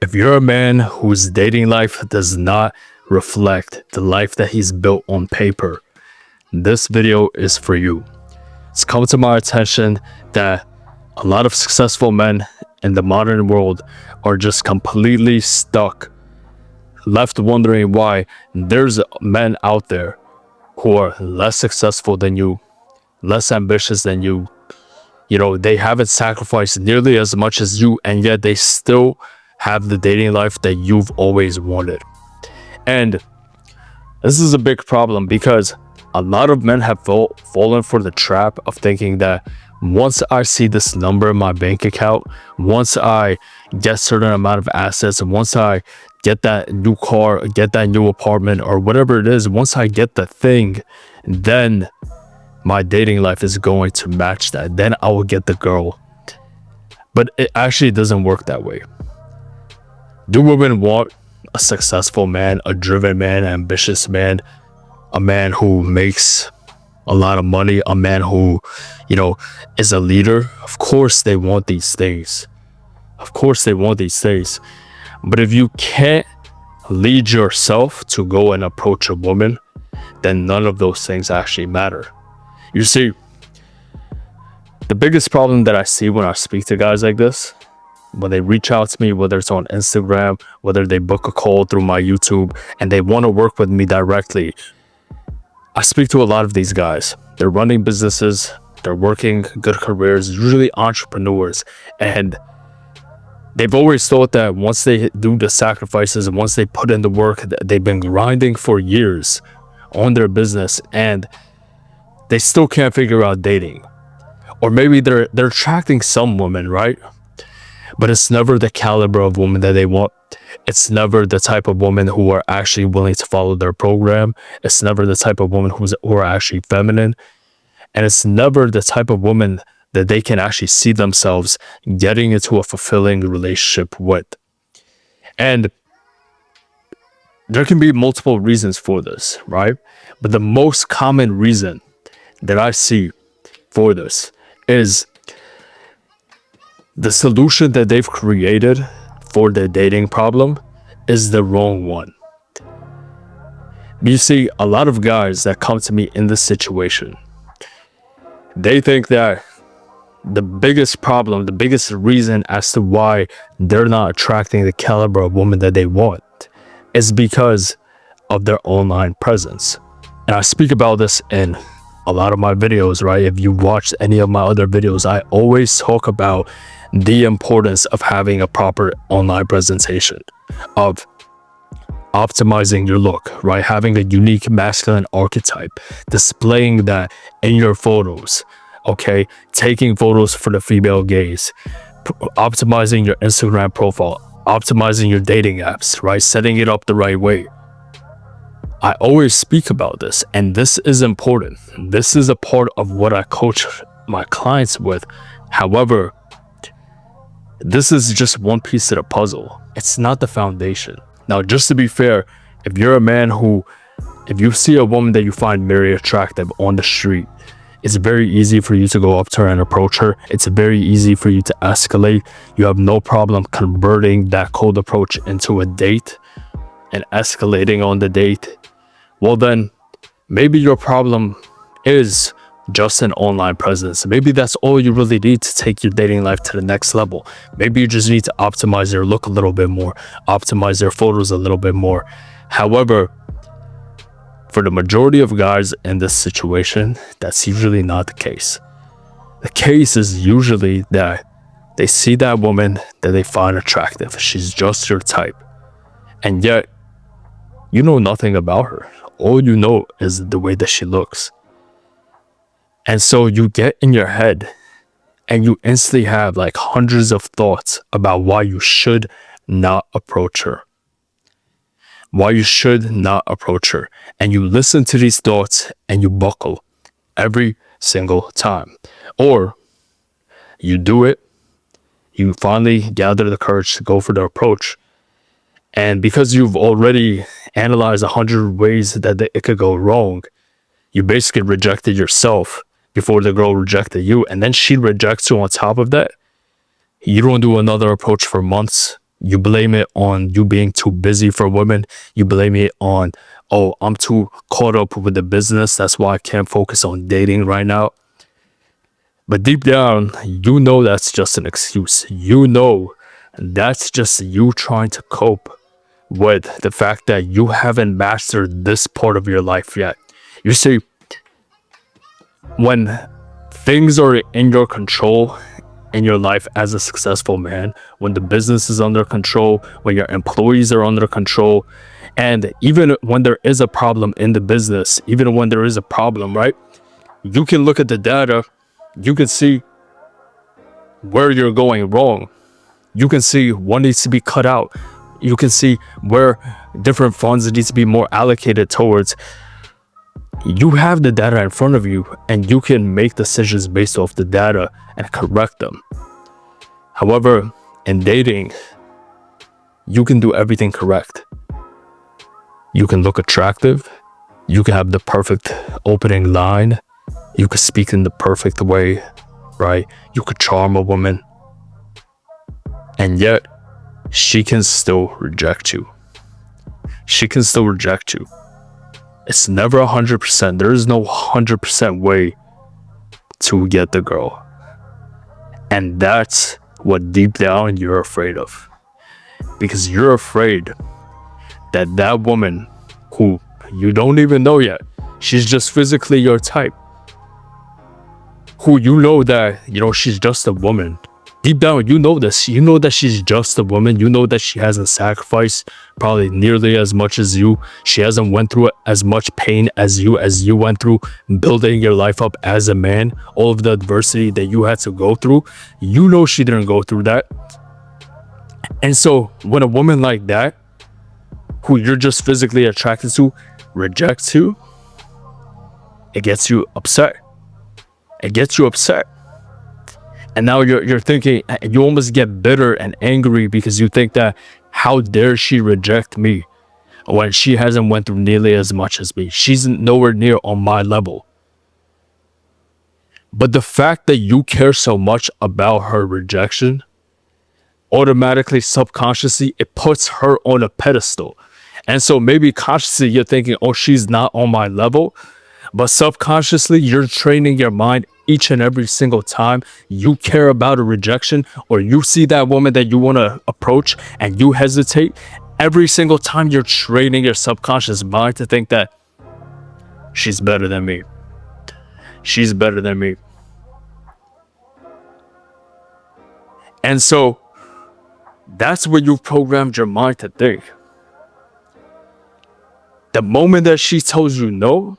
If you're a man whose dating life does not reflect the life that he's built on paper, this video is for you. It's come to my attention that a lot of successful men in the modern world are just completely stuck, left wondering why there's men out there who are less successful than you, less ambitious than you. You know, they haven't sacrificed nearly as much as you, and yet they still have the dating life that you've always wanted. And this is a big problem because a lot of men have fallen for the trap of thinking that once I see this number in my bank account, once I get certain amount of assets, and once I get that new car, get that new apartment, or whatever it is, once I get the thing, then my dating life is going to match that. Then I will get the girl. But it actually doesn't work that way. Do women want a successful man, a driven man, ambitious man, a man who makes a lot of money, a man who, you know, is a leader? Of course they want these things. Of course they want these things. But if you can't lead yourself to go and approach a woman, then none of those things actually matter. You see, the biggest problem that I see when I speak to guys like this, when they reach out to me, whether it's on Instagram, whether they book a call through my YouTube, and they want to work with me directly, I speak to a lot of these guys. They're running businesses, they're working good careers, usually entrepreneurs, and they've always thought that once they do the sacrifices and once they put in the work, they've been grinding for years on their business, and they still can't figure out dating. Or maybe they're attracting some women, right? But it's never the caliber of woman that they want. It's never the type of woman who are actually willing to follow their program. It's never the type of woman who are actually feminine. And it's never the type of woman that they can actually see themselves getting into a fulfilling relationship with. And there can be multiple reasons for this, right? But the most common reason that I see for this is the solution that they've created for the dating problem is the wrong one. You see, a lot of guys that come to me in this situation, they think that the biggest problem, the biggest reason as to why they're not attracting the caliber of woman that they want is because of their online presence. And I speak about this in a lot of my videos, right? If you watched any of my other videos, I always talk about the importance of having a proper online presentation, of optimizing your look, right? Having a unique masculine archetype, displaying that in your photos, okay? Taking photos for the female gaze, optimizing your Instagram profile, optimizing your dating apps, right? Setting it up the right way. I always speak about this, and this is important. This is a part of what I coach my clients with. However, this is just one piece of the puzzle. It's not the foundation. Now, just to be fair, if you're a man who, if you see a woman that you find very attractive on the street, it's very easy for you to go up to her and approach her. It's very easy for you to escalate. You have no problem converting that cold approach into a date and escalating on the date. Well, then maybe your problem is just an online presence. Maybe that's all you really need to take your dating life to the next level. Maybe you just need to optimize your look a little bit more, optimize their photos a little bit more. However, for the majority of guys in this situation, that's usually not the case. The case is usually that they see that woman that they find attractive. She's just your type. And yet, you know nothing about her. All you know is the way that she looks. And so you get in your head and you instantly have like hundreds of thoughts about why you should not approach her. Why you should not approach her. And you listen to these thoughts and you buckle every single time. Or you do it, you finally gather the courage to go for the approach. And because you've already analyzed 100 ways that it could go wrong, you basically rejected yourself before the girl rejected you. And then she rejects you on top of that. You don't do another approach for months. You blame it on you being too busy for women. You blame it on, oh, I'm too caught up with the business. That's why I can't focus on dating right now. But deep down, you know that's just an excuse. You know that's just you trying to cope with the fact that you haven't mastered this part of your life yet. You see, when things are in your control in your life as a successful man, when the business is under control, when your employees are under control, and even when there is a problem in the business, even when there is a problem, right? You can look at the data, you can see where you're going wrong. You can see what needs to be cut out. You can see where different funds need to be more allocated towards. You have the data in front of you and you can make decisions based off the data and correct them. However, in dating, you can do everything correct. You can look attractive. You can have the perfect opening line. You can speak in the perfect way, right? You could charm a woman. And yet, she can still reject you. She can still reject you. It's never 100%. There is no 100% way to get the girl. And that's what deep down you're afraid of. Because you're afraid that that woman who you don't even know yet, she's just physically your type, who you know that, she's just a woman. Deep down, you know this. You know that she's just a woman. You know that she hasn't sacrificed probably nearly as much as you. She hasn't went through as much pain as you went through building your life up as a man. All of the adversity that you had to go through, you know she didn't go through that. And so when a woman like that, who you're just physically attracted to, rejects you, it gets you upset. It gets you upset. And now you're thinking, you almost get bitter and angry because you think that, how dare she reject me when she hasn't went through nearly as much as me? She's nowhere near on my level. But the fact that you care so much about her rejection, automatically, subconsciously, it puts her on a pedestal. And so maybe consciously you're thinking, oh, she's not on my level. But subconsciously, you're training your mind each and every single time you care about a rejection or you see that woman that you want to approach and you hesitate. Every single time you're training your subconscious mind to think that she's better than me. She's better than me. And so that's what you've programmed your mind to think. The moment that she tells you no,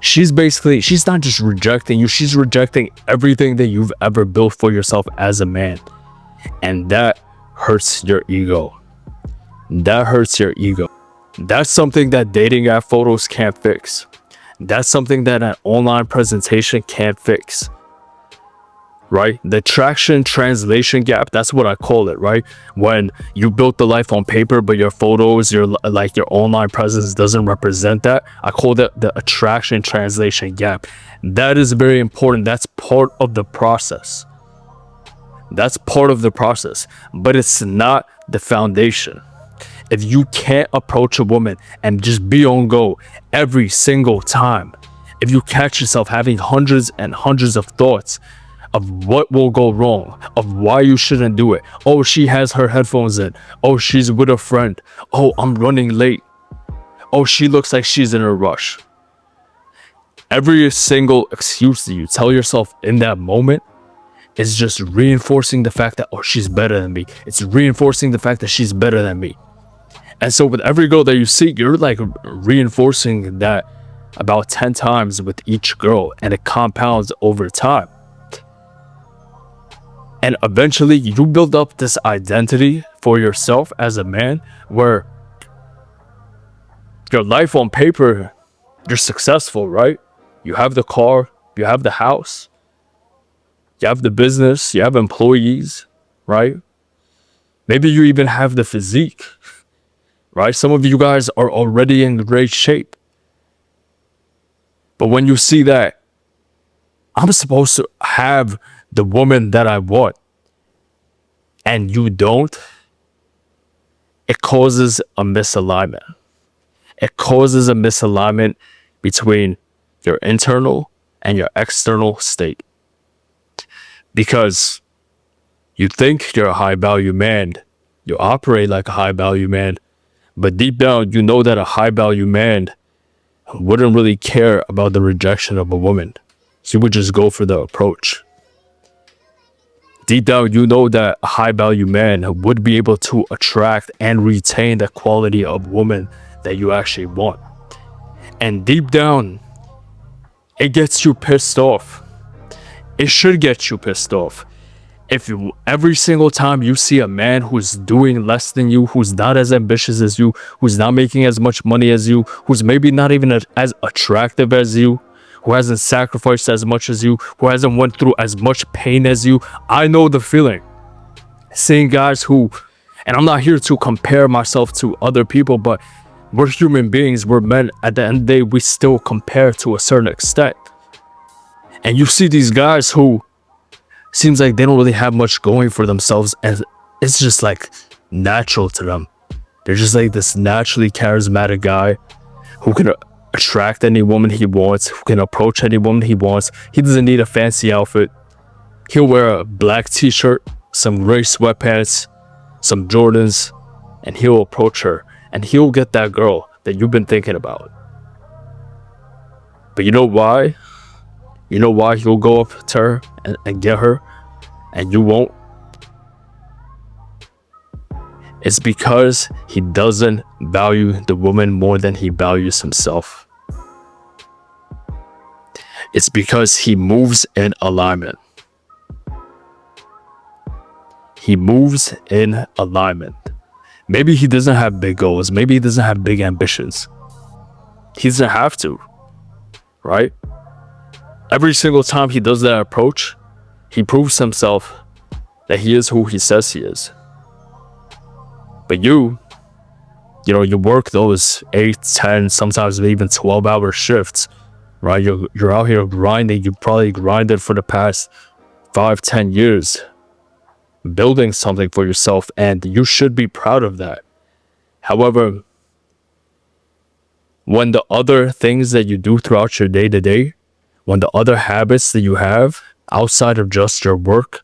she's not just rejecting you, she's rejecting everything that you've ever built for yourself as a man. And that hurts your ego. That hurts your ego. That's something that dating app photos can't fix. That's something that an online presentation can't fix. Right? The attraction translation gap, that's what I call it, right? When you built the life on paper, but your photos, your online presence doesn't represent that. I call that the attraction translation gap. That is very important. That's part of the process. That's part of the process, but it's not the foundation. If you can't approach a woman and just be on go every single time, if you catch yourself having hundreds and hundreds of thoughts of what will go wrong, of why you shouldn't do it. Oh, she has her headphones in. Oh, she's with a friend. Oh, I'm running late. Oh, she looks like she's in a rush. Every single excuse that you tell yourself in that moment is just reinforcing the fact that, oh, she's better than me. It's reinforcing the fact that she's better than me. And so with every girl that you see, you're like reinforcing that about 10 times with each girl, and it compounds over time. And eventually you build up this identity for yourself as a man where your life on paper, you're successful, right? You have the car, you have the house, you have the business, you have employees, right? Maybe you even have the physique, right? Some of you guys are already in great shape. But when you see that I'm supposed to have the woman that I want, and you don't, it causes a misalignment. It causes a misalignment between your internal and your external state. Because you think you're a high value man, you operate like a high value man, but deep down, you know that a high value man wouldn't really care about the rejection of a woman. He would just go for the approach. Deep down, you know that a high value man would be able to attract and retain the quality of woman that you actually want. And deep down, it gets you pissed off. It should get you pissed off. If you, every single time you see a man who's doing less than you, who's not as ambitious as you, who's not making as much money as you, who's maybe not even as attractive as you, who hasn't sacrificed as much as you, who hasn't went through as much pain as you, I know the feeling. Seeing guys who, and I'm not here to compare myself to other people, but we're human beings, we're men. At the end of the day, we still compare to a certain extent. And you see these guys who seems like they don't really have much going for themselves, and it's just like natural to them. They're just like this naturally charismatic guy who can attract any woman he wants, who can approach any woman he wants. He doesn't need a fancy outfit. He'll wear a black t-shirt, some gray sweatpants, some Jordans, and he'll approach her, and he'll get that girl that you've been thinking about. But you know why? You know why he'll go up to her and get her, and you won't? It's because he doesn't value the woman more than he values himself. It's because he moves in alignment. He moves in alignment. Maybe he doesn't have big goals. Maybe he doesn't have big ambitions. He doesn't have to, right? Every single time he does that approach, he proves himself that he is who he says he is. But you work those 8, 10, sometimes even 12-hour shifts, right? You're out here grinding. You probably grinded for the past 5, 10 years, building something for yourself, and you should be proud of that. However, when the other things that you do throughout your day-to-day, when the other habits that you have outside of just your work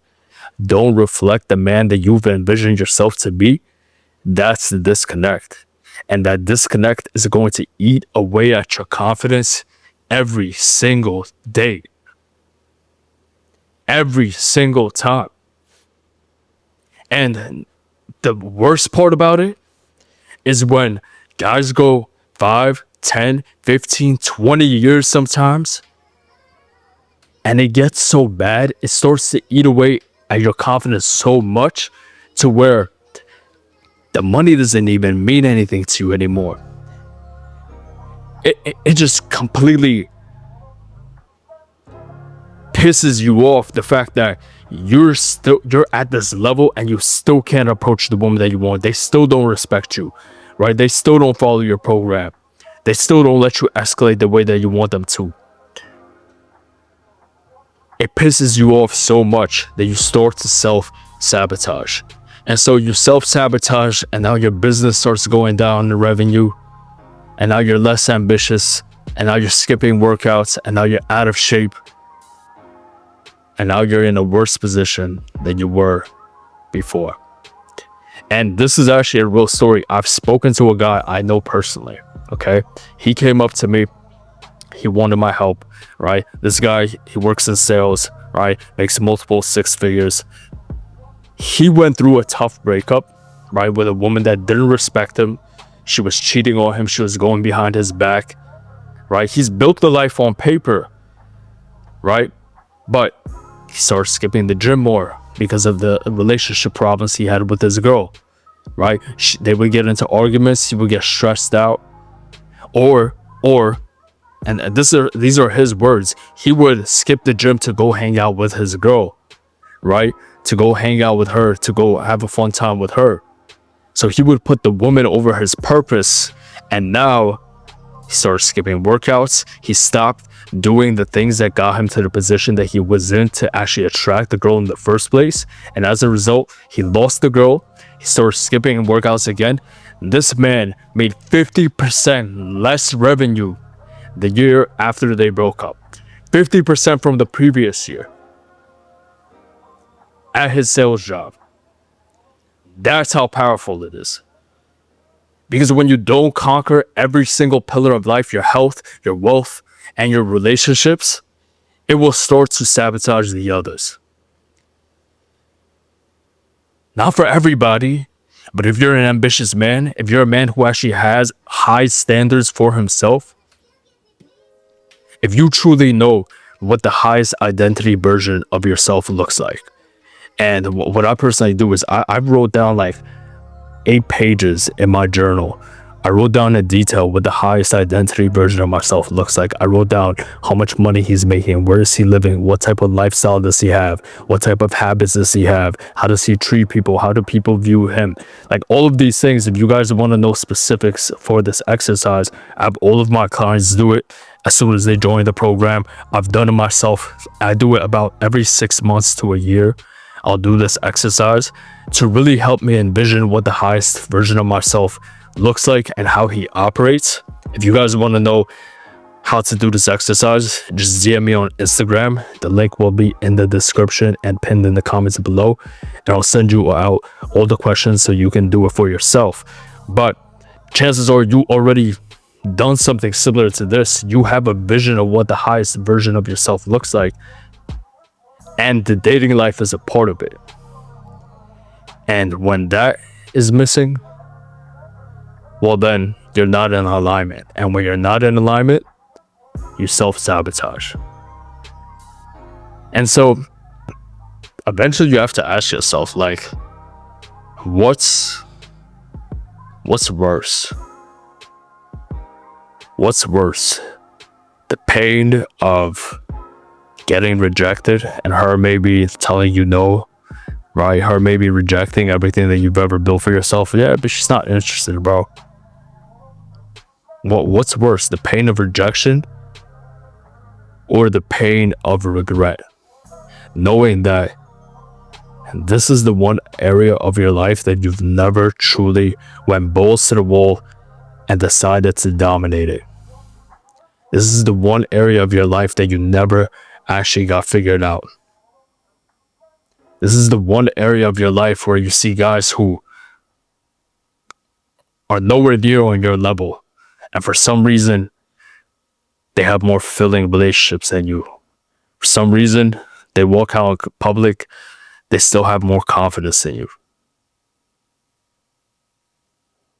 don't reflect the man that you've envisioned yourself to be, that's the disconnect. And that disconnect is going to eat away at your confidence every single day. Every single time. And the worst part about it is when guys go 5, 10, 15, 20 years sometimes, and it gets so bad, it starts to eat away at your confidence so much to where the money doesn't even mean anything to you anymore. It just completely pisses you off, the fact that you're at this level and you still can't approach the woman that you want. They still don't respect you, right? They still don't follow your program. They still don't let you escalate the way that you want them to. It pisses you off so much that you start to self-sabotage. And so you self-sabotage, and now your business starts going down in revenue, and now you're less ambitious, and now you're skipping workouts, and now you're out of shape, and now you're in a worse position than you were before. And this is actually a real story. I've spoken to a guy I know personally, okay? He came up to me. He wanted my help, right? This guy, he works in sales, right? Makes multiple 6 figures. He went through a tough breakup, right? With a woman that didn't respect him. She was cheating on him. She was going behind his back, right? He's built the life on paper, right? But he started skipping the gym more because of the relationship problems he had with his girl, right? They would get into arguments. He would get stressed out, and these are his words. He would skip the gym to go hang out with his girl, right? To go hang out with her, to go have a fun time with her. So he would put the woman over his purpose, and now he started skipping workouts. He stopped doing the things that got him to the position that he was in to actually attract the girl in the first place. And as a result, he lost the girl. he started skipping workouts again. This man made 50% less revenue the year after they broke up. 50% from the previous year at his sales job. That's how powerful it is. Because when you don't conquer every single pillar of life, your health, your wealth, and your relationships, it will start to sabotage the others. Not for everybody, but if you're an ambitious man, if you're a man who actually has high standards for himself, if you truly know what the highest identity version of yourself looks like. And what I personally do is I wrote down like 8 pages in my journal. I wrote down in detail what the highest identity version of myself looks like. I wrote down how much money he's making, where is he living, what type of lifestyle does he have, what type of habits does he have, how does he treat people, how do people view him. Like all of these things, if you guys want to know specifics for this exercise, I have all of my clients do it as soon as they join the program. I've done it myself. I do it about every 6 months to a year. I'll do this exercise to really help me envision what the highest version of myself looks like and how he operates. If you guys want to know how to do this exercise, just DM me on Instagram. The link will be in the description and pinned in the comments below, and I'll send you out all the questions so you can do it for yourself. But chances are you already done something similar to this. You have a vision of what the highest version of yourself looks like, and the dating life is a part of it. And when that is missing, well, then you're not in alignment. And when you're not in alignment, you self-sabotage. And so eventually you have to ask yourself, like, what's worse? What's worse? The pain of getting rejected and her maybe telling you no, right? Her maybe rejecting everything that you've ever built for yourself. Yeah, but she's not interested, bro. What's worse, the pain of rejection or the pain of regret? Knowing that this is the one area of your life that you've never truly went balls to the wall and decided to dominate it. This is the one area of your life that you never actually got figured out. This is the one area of your life where you see guys who are nowhere near on your level, and for some reason they have more fulfilling relationships than you. For some reason they walk out in public, they still have more confidence than you.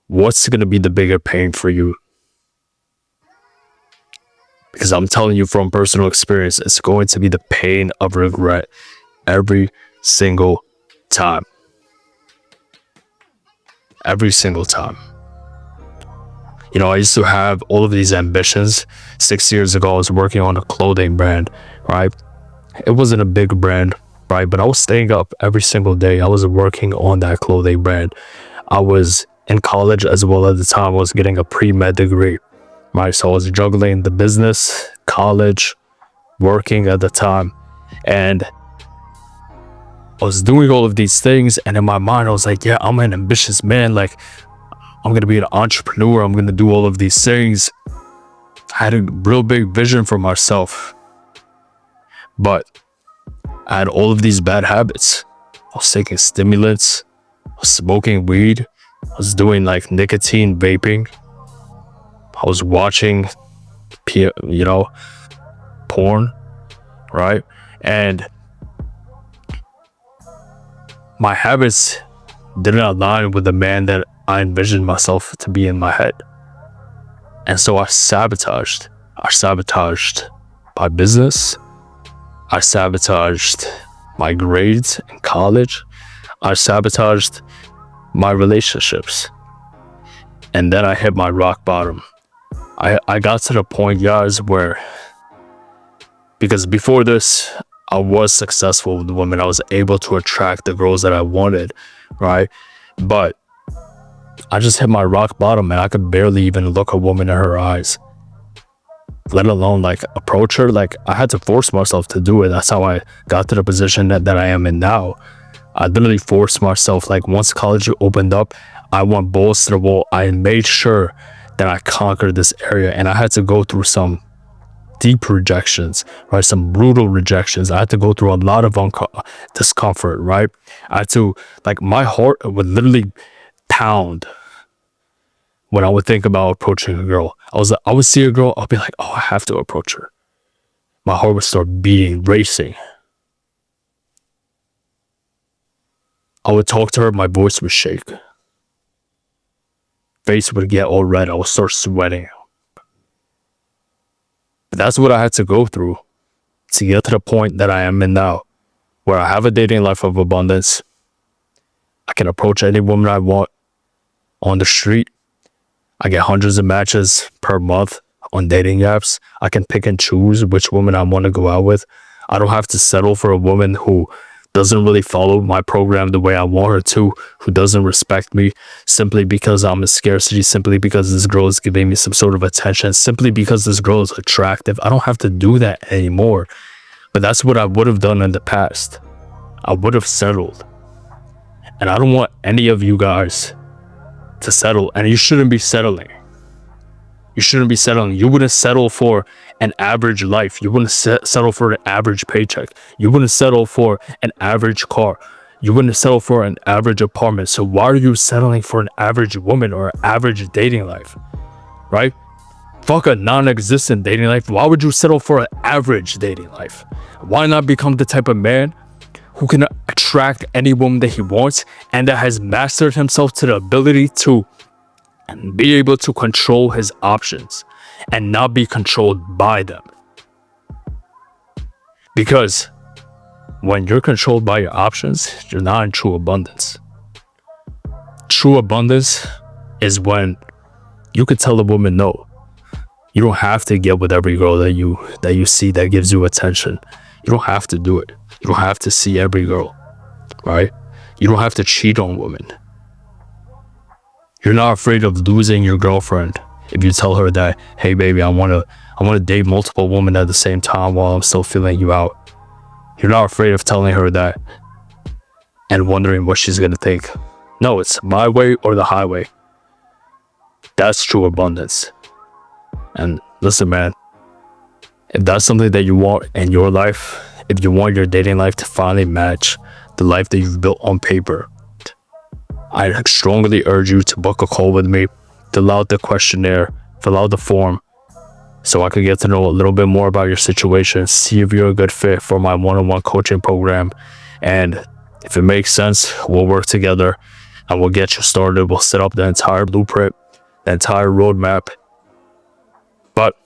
What's going to be the bigger pain for you? Because I'm telling you from personal experience, it's going to be the pain of regret every single time. Every single time. You know, I used to have all of these ambitions. 6 years ago, I was working on a clothing brand, right? It wasn't a big brand, right? But I was staying up every single day. I was working on that clothing brand. I was in college as well at the time. I was getting a pre-med degree, right? So I was juggling the business, college, working at the time. And I was doing all of these things. And in my mind, I was like, yeah, I'm an ambitious man. Like, I'm going to be an entrepreneur. I'm going to do all of these things. I had a real big vision for myself. But I had all of these bad habits. I was taking stimulants. I was smoking weed. I was doing like nicotine vaping. I was watching, porn, right? And my habits didn't align with the man that I envisioned myself to be in my head. And so I sabotaged. I sabotaged my business. I sabotaged my grades in college. I sabotaged my relationships. And then I hit my rock bottom. I got to the point, guys, where, because before this, I was successful with women. I was able to attract the girls that I wanted, right? But I just hit my rock bottom and I could barely even look a woman in her eyes, let alone like approach her. Like, I had to force myself to do it. That's how I got to the position that I am in now, I literally forced myself. Like once college opened up, I went balls to the wall. I made sure that I conquered this area, and I had to go through some deep rejections, right? Some brutal rejections. I had to go through a lot of discomfort, right? I had to, like, my heart would literally pound when I would think about approaching a girl. I would see a girl, I'll be like, oh, I have to approach her. My heart would start beating, racing. I would talk to her, my voice would shake. Face would get all red, I would start sweating. But that's what I had to go through to get to the point that I am in now, where I have a dating life of abundance. I can approach any woman I want on the street. I get hundreds of matches per month on dating apps. I can pick and choose which woman I want to go out with. I don't have to settle for a woman who doesn't really follow my program the way I want her to, who doesn't respect me simply because I'm a scarcity, simply because this girl is giving me some sort of attention, simply because this girl is attractive. I don't have to do that anymore. But that's what I would have done in the past. I would have settled. And I don't want any of you guys to settle, and you shouldn't be settling. You shouldn't be settling. You wouldn't settle for an average life. You wouldn't settle for an average paycheck. You wouldn't settle for an average car. You wouldn't settle for an average apartment. So why are you settling for an average woman or an average dating life, right? Fuck a non-existent dating life. Why would you settle for an average dating life? Why not become the type of man who can attract any woman that he wants and that has mastered himself to the ability to be able to control his options and not be controlled by them? Because when you're controlled by your options, you're not in true abundance. True abundance is when you could tell a woman no. You don't have to get with every girl that you see that gives you attention. You don't have to do it. You don't have to see every girl, right? You don't have to cheat on women. You're not afraid of losing your girlfriend if you tell her that, hey baby, I want to date multiple women at the same time while I'm still feeling you out. You're not afraid of telling her that and wondering what she's gonna think. No, it's my way or the highway. That's true abundance. And listen, man, if that's something that you want in your life, if you want your dating life to finally match the life that you've built on paper, I strongly urge you to book a call with me, fill out the questionnaire, fill out the form, so I could get to know a little bit more about your situation, see if you're a good fit for my one-on-one coaching program. And if it makes sense, we'll work together and we'll get you started. We'll set up the entire blueprint, the entire roadmap. But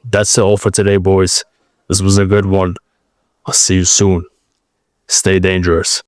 that's all for today, boys. This was a good one. I'll see you soon. Stay dangerous.